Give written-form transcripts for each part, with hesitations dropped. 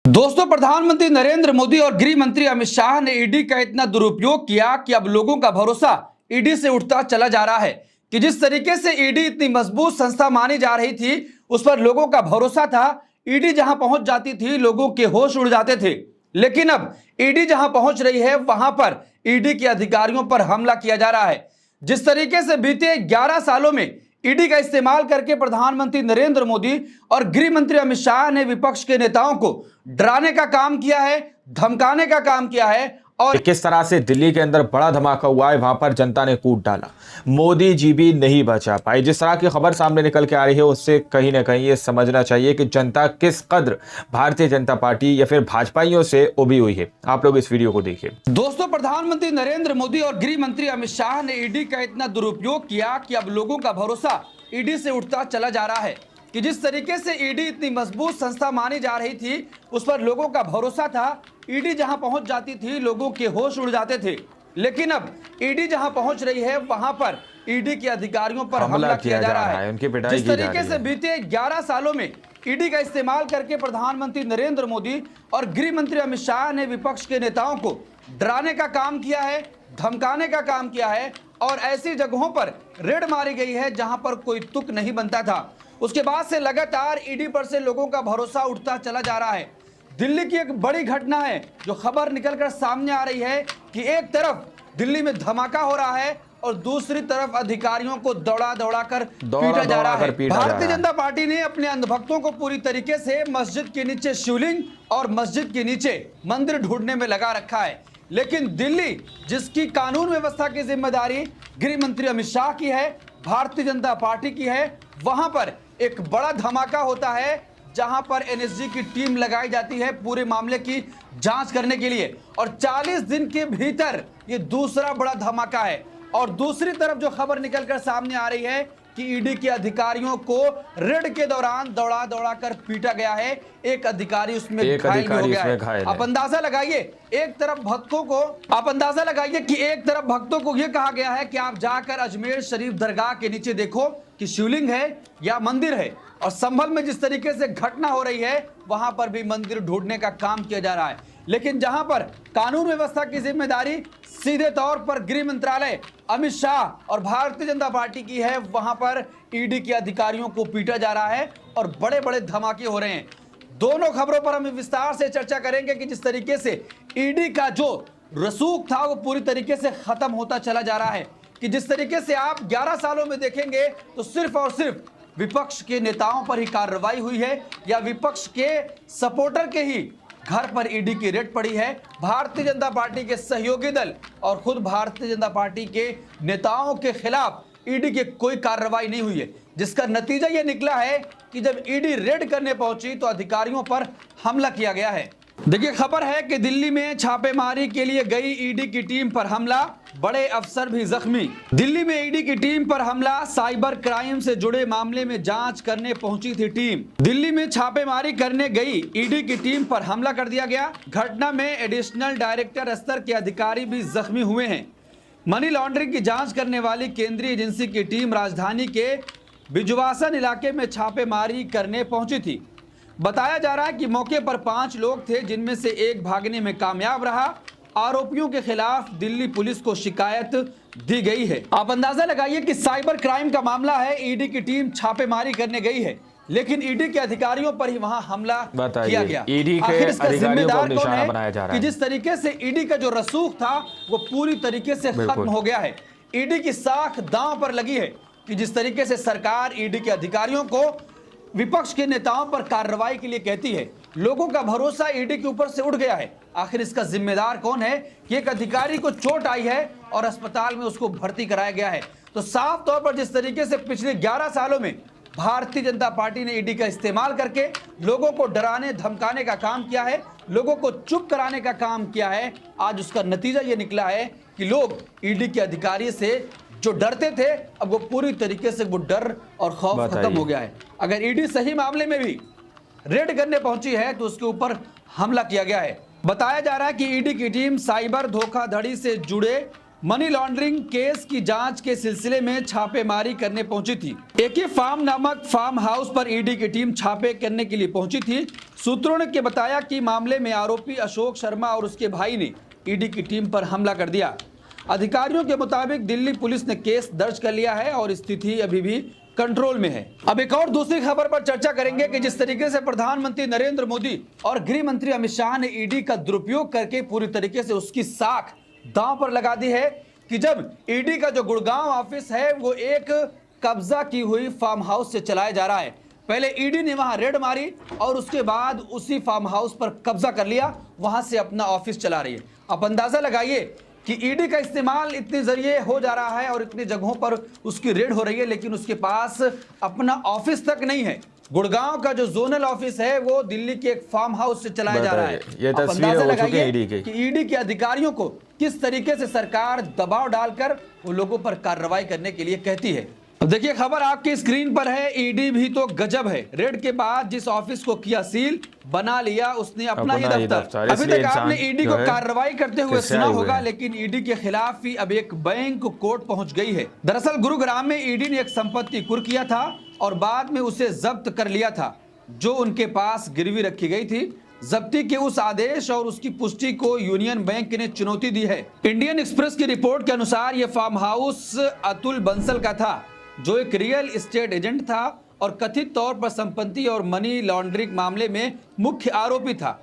दोस्तों, प्रधानमंत्री नरेंद्र मोदी और गृह मंत्री अमित शाह ने ईडी का इतना दुरुपयोग किया कि अब लोगों का भरोसा ईडी से उठता चला जा रहा है कि जिस तरीके से ईडी इतनी मजबूत संस्था मानी जा रही थी, उस पर लोगों का भरोसा था। ईडी जहां पहुंच जाती थी, लोगों के होश उड़ जाते थे। लेकिन अब ईडी जहां पहुंच रही है, वहां पर ईडी के अधिकारियों पर हमला किया जा रहा है। जिस तरीके से बीते 11 सालों में ईडी का इस्तेमाल करके प्रधानमंत्री नरेंद्र मोदी और गृह मंत्री अमित शाह ने विपक्ष के नेताओं को डराने का काम किया है, धमकाने का काम किया है। और किस तरह से दिल्ली के अंदर बड़ा धमाका हुआ है, वहां पर जनता ने कूद डाला, मोदी जी भी नहीं बचा पाए। जिस तरह की खबर सामने निकल के आ रही है, उससे कहीं ना कहीं ये समझना चाहिए कि जनता किस कद्र भारतीय जनता पार्टी या फिर भाजपाइयों से उभी हुई है। आप लोग इस वीडियो को देखिए। दोस्तों, प्रधानमंत्री नरेंद्र मोदी और गृह मंत्री अमित शाह ने ईडी का इतना दुरुपयोग किया कि अब लोगों का भरोसा ईडी से उठता चला जा रहा है कि जिस तरीके से ईडी इतनी मजबूत संस्था मानी जा रही थी, उस पर लोगों का भरोसा था। ईडी जहां पहुंच जाती थी, लोगों के होश उड़ जाते थे। लेकिन अब ईडी जहां पहुंच रही है, वहां पर ईडी के अधिकारियों पर हमला किया जा रहा है। उनकी पिटाई जिस तरीके से बीते 11 सालों में ईडी का इस्तेमाल करके प्रधानमंत्री नरेंद्र मोदी और गृह मंत्री अमित शाह ने विपक्ष के नेताओं को डराने का काम किया है, धमकाने का काम किया है और ऐसी जगहों पर रेड मारी गई है जहां पर कोई तुक नहीं बनता था। उसके बाद से लगातार ईडी पर से लोगों का भरोसा उठता चला जा रहा है। दिल्ली की एक बड़ी घटना है जो खबर निकलकर सामने आ रही है कि एक तरफ दिल्ली में धमाका हो रहा है और दूसरी तरफ अधिकारियों को दौड़ा दौड़ा कर पीटा जा रहा है। भारतीय जनता पार्टी ने अपने अंधभक्तों को पूरी तरीके से मस्जिद के नीचे शिवलिंग और मस्जिद के नीचे मंदिर ढूंढने में लगा रखा है। लेकिन दिल्ली, जिसकी कानून व्यवस्था की जिम्मेदारी गृह मंत्री अमित शाह की है, भारतीय जनता पार्टी की है, वहां पर एक बड़ा धमाका होता है जहां पर एनएसजी की टीम लगाई जाती है पूरे मामले की जांच करने के लिए। और 40 दिन के भीतर ये दूसरा बड़ा धमाका है। और दूसरी तरफ जो खबर निकलकर सामने आ रही है कि ईडी के अधिकारियों को रेड के दौरान दौड़ा दौड़ा कर पीटा गया है। एक अधिकारी उसमें घायल हो गया है। आप अंदाजा लगाइए, एक तरफ भक्तों को यह कहा गया है कि आप जाकर अजमेर शरीफ दरगाह के नीचे देखो कि शिवलिंग है या मंदिर है। और संभल में जिस तरीके से घटना हो रही है, वहां पर भी मंदिर ढूंढने का काम किया जा रहा है। लेकिन जहां पर कानून व्यवस्था की जिम्मेदारी सीधे तौर पर गृह मंत्रालय, अमित शाह और भारतीय जनता पार्टी की है, वहां पर ईडी के अधिकारियों को पीटा जा रहा है और बड़े बड़े धमाके हो रहे हैं। दोनों खबरों पर हम विस्तार से चर्चा करेंगे कि जिस तरीके से ईडी का जो रसूख था वो पूरी तरीके से खत्म होता चला जा रहा है कि जिस तरीके से आप 11 सालों में देखेंगे तो सिर्फ और सिर्फ विपक्ष के नेताओं पर ही कार्रवाई हुई है या विपक्ष के सपोर्टर के ही घर पर ईडी की रेड पड़ी है। भारतीय जनता पार्टी के सहयोगी दल और खुद भारतीय जनता पार्टी के नेताओं के खिलाफ ईडी की कोई कार्रवाई नहीं हुई है, जिसका नतीजा यह निकला है कि जब ईडी रेड करने पहुंची तो अधिकारियों पर हमला किया गया है। देखिए, खबर है कि दिल्ली में छापेमारी के लिए गई ईडी की टीम पर हमला, बड़े अफसर भी जख्मी। दिल्ली में ईडी की टीम पर हमला, साइबर क्राइम से जुड़े मामले में जांच करने पहुंची थी टीम। दिल्ली में छापेमारी करने गई ईडी की टीम पर हमला कर दिया गया। घटना में एडिशनल डायरेक्टर स्तर के अधिकारी भी जख्मी हुए हैं। मनी लॉन्ड्रिंग की जांच करने वाली केंद्रीय एजेंसी की टीम राजधानी के बिजवासन इलाके में छापेमारी करने पहुंची थी। बताया जा रहा है कि मौके पर 5 लोग थे, जिनमें से एक भागने में कामयाब रहा। आरोपियों के खिलाफ दिल्ली पुलिस को शिकायत दी गई है। आप अंदाजा लगाइए कि साइबर क्राइम का मामला है, ईडी की टीम छापेमारी करने गई है, लेकिन ईडी के अधिकारियों पर ही वहां हमला किया गया। ईडी के अधिकारियों को निशाना बनाया जा रहा है कि जिस तरीके से ईडी का जो रसूख था वो पूरी तरीके से खत्म हो गया है। ईडी की साख दांव पर लगी है कि जिस तरीके से सरकार ईडी के अधिकारियों को विपक्ष के नेताओं पर कार्रवाई के लिए कहती है, लोगों का भरोसा ईडी के ऊपर से उठ गया है। आखिर इसका जिम्मेदार कौन है कि एक अधिकारी को चोट आई है और अस्पताल में उसको भर्ती कराया गया है। तो साफ तौर पर जिस तरीके से पिछले 11 सालों में भारतीय जनता पार्टी ने ईडी का इस्तेमाल करके लोगों को डराने धमकाने का काम किया है, लोगों को चुप कराने का काम किया है, आज उसका नतीजा ये निकला है कि लोग ईडी के अधिकारी से जो डरते थे, अब वो पूरी तरीके से वो डर और खौफ खत्म हो गया है। अगर ईडी सही मामले में भी रेड करने पहुंची है तो उसके ऊपर हमला किया गया है। बताया जा रहा है कि ईडी की टीम साइबर धोखाधड़ी से जुड़े मनी लॉन्ड्रिंग केस की जांच के सिलसिले में छापेमारी करने पहुंची थी। एके फार्म नामक फार्म हाउस पर ईडी की टीम छापे करने के लिए पहुंची थी। सूत्रों ने बताया कि मामले में आरोपी अशोक शर्मा और उसके भाई ने ईडी की टीम पर हमला कर दिया। अधिकारियों के मुताबिक दिल्ली पुलिस ने केस दर्ज कर लिया है और स्थिति अभी भी कंट्रोल में है। अब एक और दूसरी खबर पर चर्चा करेंगे कि जिस तरीके से प्रधानमंत्री नरेंद्र मोदी और गृह मंत्री अमित शाह ने ईडी का दुरुपयोग करके पूरी तरीके से उसकी साख दांव पर लगा दी है कि जब ईडी का जो गुड़गांव ऑफिस है वो एक कब्जा की हुई फार्म हाउस से चलाया जा रहा है। पहले ईडी ने वहां रेड मारी और उसके बाद उसी फार्म हाउस पर कब्जा कर लिया, वहां से अपना ऑफिस चला रही है। आप अंदाजा लगाइए कि ईडी का इस्तेमाल इतने जरिए हो जा रहा है और इतनी जगहों पर उसकी रेड हो रही है, लेकिन उसके पास अपना ऑफिस तक नहीं है। गुड़गांव का जो जोनल ऑफिस है वो दिल्ली के एक फार्म हाउस से चलाया जा रहा है। ये तस्वीरें हो चुकी हैं ईडी की। कि ईडी के अधिकारियों को किस तरीके से सरकार दबाव डालकर उन लोगों पर कार्रवाई करने के लिए कहती है। अब देखिए खबर आपकी स्क्रीन पर है। ईडी भी तो गजब है। रेड के बाद जिस ऑफिस को किया सील, बना लिया उसने अपना ही दफ्तर। अभी तक आपने ईडी को कार्रवाई करते हुए सुना होगा, लेकिन ईडी के खिलाफ ही अब एक बैंक कोर्ट पहुंच गई है। दरअसल गुरुग्राम में ईडी ने एक संपत्ति कुर्क किया था और बाद में उसे जब्त कर लिया था, जो उनके पास गिरवी रखी गई थी। जब्ती के उस आदेश और उसकी पुष्टि को यूनियन बैंक ने चुनौती दी है। इंडियन एक्सप्रेस की रिपोर्ट के अनुसार यह फार्म हाउस अतुल बंसल का था, जो एक रियल एस्टेट एजेंट था और कथित तौर पर संपत्ति और मनी लॉन्ड्रिंग मामले में मुख्य आरोपी था।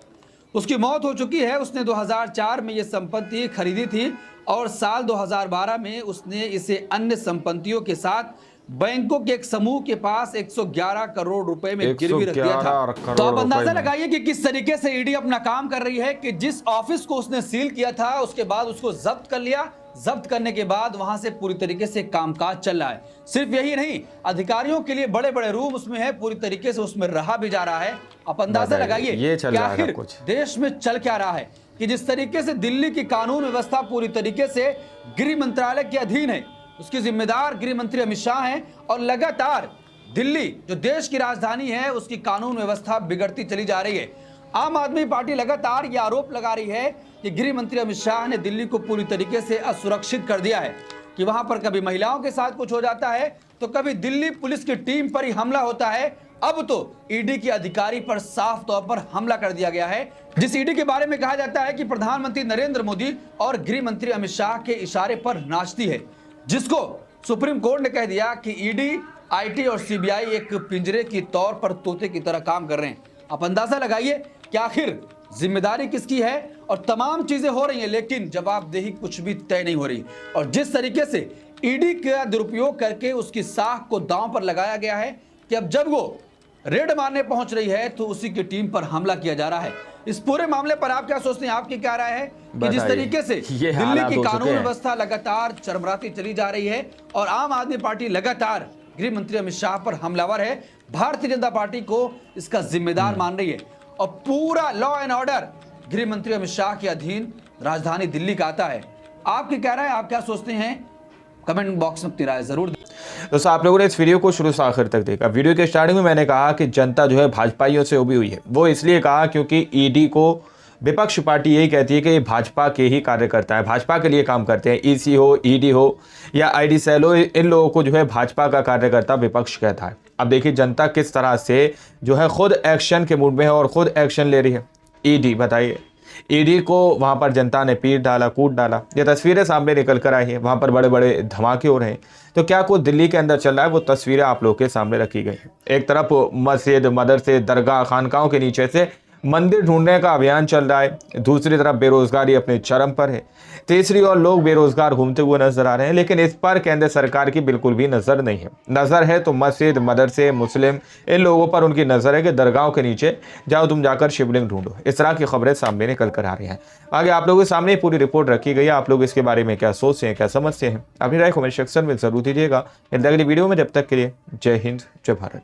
उसकी मौत हो चुकी है। उसने 2004 में यह संपत्ति खरीदी थी और साल 2012 में उसने इसे अन्य संपत्तियों के साथ बैंकों के एक समूह के पास 111 करोड़ रुपए में गिरवी रख दिया था। तो आप अंदाजा लगाइए कि किस तरीके से ईडी अपना काम कर रही है कि जिस ऑफिस को उसने सील किया था उसके बाद उसको जब्त कर लिया। जब्त करने के बाद वहां से पूरी तरीके से कामकाज चल रहा है। सिर्फ यही नहीं, अधिकारियों के लिए बड़े बड़े रूम उसमें है, पूरी तरीके से उसमें रहा भी जा रहा है। आप अंदाजा लगाइए कि आखिर देश में चल क्या रहा है कि जिस तरीके से दिल्ली की कानून व्यवस्था पूरी तरीके से गृह मंत्रालय के अधीन है, उसकी जिम्मेदार गृह मंत्री अमित शाह हैं और लगातार दिल्ली जो देश की राजधानी है उसकी कानून व्यवस्था बिगड़ती चली जा रही है। आम आदमी पार्टी लगातार ये आरोप लगा रही है कि गृह मंत्री अमित शाह ने दिल्ली को पूरी तरीके से असुरक्षित कर दिया है, कि वहां पर कभी महिलाओं के साथ कुछ हो जाता है तो कभी दिल्ली पुलिस की टीम पर ही हमला होता है। अब तो ईडी के अधिकारी पर साफ तौर पर हमला कर दिया गया है, जिस ईडी के बारे में कहा जाता है कि प्रधानमंत्री नरेंद्र मोदी और गृह मंत्री अमित शाह के इशारे पर नाचती है, जिसको सुप्रीम कोर्ट ने कह दिया कि ईडी, आईटी और सीबीआई एक पिंजरे की तौर पर तोते की तरह काम कर रहे हैं। आप अंदाजा लगाइए कि आखिर जिम्मेदारी किसकी है और तमाम चीजें हो रही हैं, लेकिन जवाबदेही कुछ भी तय नहीं हो रही। और जिस तरीके से ईडी का दुरुपयोग करके उसकी साख को दांव पर लगाया गया है कि अब जब वो रेड मारने पहुंच रही है तो उसी की टीम पर हमला किया जा रहा है। इस पूरे मामले पर आप क्या सोचते हैं? आपकी क्या राय है कि जिस तरीके से दिल्ली की कानून व्यवस्था लगातार चरमराती चली जा रही है और आम आदमी पार्टी लगातार गृह मंत्री अमित शाह पर हमलावर है, भारतीय जनता पार्टी को इसका जिम्मेदार मान रही है और पूरा लॉ एंड ऑर्डर गृह मंत्री अमित शाह के अधीन राजधानी दिल्ली का आता है। आपकी क्या राय है? आप क्या सोचते हैं? कमेंट बॉक्स में अपनी राय जरूर दें। दोस्तों, आप लोगों ने इस वीडियो को शुरू से आखिर तक देखा। वीडियो के स्टार्टिंग में मैंने कहा कि जनता जो है भाजपाइयों से उभी हुई है। वो इसलिए कहा क्योंकि ईडी को विपक्ष पार्टी यही कहती है कि ये भाजपा के ही कार्यकर्ता है, भाजपा के लिए काम करते हैं। ईसी हो, ईडी हो या आईडी सेल हो, इन लोगों को जो है भाजपा का कार्यकर्ता विपक्ष कहता है। अब देखिए जनता किस तरह से जो है खुद एक्शन के मूड में है और खुद एक्शन ले रही है। ईडी, बताइए, ईडी को वहाँ पर जनता ने पीट डाला, कूट डाला। ये तस्वीरें सामने निकल कर आई हैं, वहाँ पर बड़े बड़े धमाके हो रहे हैं। तो क्या कुछ दिल्ली के अंदर चल रहा है, वो तस्वीरें आप लोगों के सामने रखी गई हैं। एक तरफ मस्जिद, मदरसे, दरगाह, खानकाहों के नीचे से मंदिर ढूंढने का अभियान चल रहा है, दूसरी तरफ बेरोजगारी अपने चरम पर है, तीसरी ओर लोग बेरोजगार घूमते हुए नजर आ रहे हैं। लेकिन इस पर केंद्र सरकार की बिल्कुल भी नज़र नहीं है। नज़र है तो मस्जिद, मदरसे, मुस्लिम, इन लोगों पर उनकी नज़र है कि दरगाहों के नीचे जाओ, तुम जाकर शिवलिंग ढूंढो। इस तरह की खबरें सामने निकल कर आ रही हैं। आगे आप लोगों के सामने पूरी रिपोर्ट रखी गई है। आप लोग इसके बारे में क्या सोचते हैं, क्या समझते हैं, अपनी राय कमेंट सेक्शन में जरूर दीजिएगा। अगली वीडियो में, जब तक के लिए जय हिंद, जय भारत।